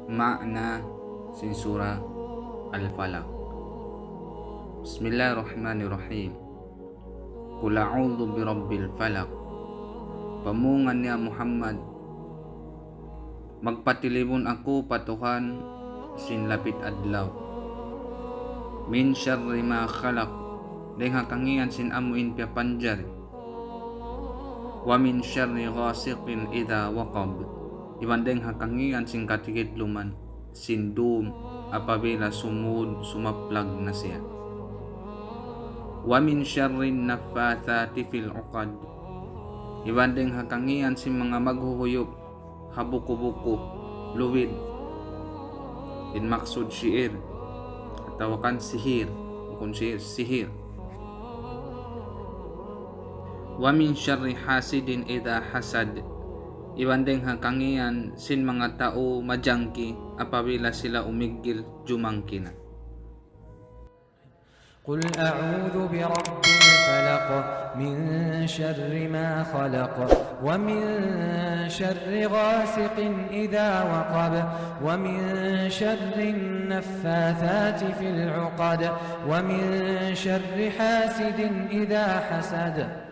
makna sin surah Al-Falaq. Bismillahirrahmanirrahim. Qul a'udzu birabbil falaq. Pamungan niya Muhammad, magpatilibon ako patuhan sin lapit adlaw. Min syarri ma khalaq, dengha kangian sin amuin pia panjar. Wa min syarri ghasiqin idha waqab, iban dengha kangian sin katigit luman sin dum apabila sumaplag na siya. Wa min syarri naffathati fil uqad, iban dengha kangian sin mga maghuhuyop habuku-buku luwid in maksud syiir atau kan sihir, bukan sihir. Wa min syarri hasidin idha hasad, iwandeng hakangian sin mga tao majangki apabila sila umigil jumangkina. Qul a'udhu bi rabbil falaq min syarri ma khalaq wa min syarri ghasiqin idha waqab wa min syarri naffathati fil 'uqad wa min syarri hasidin idha hasad.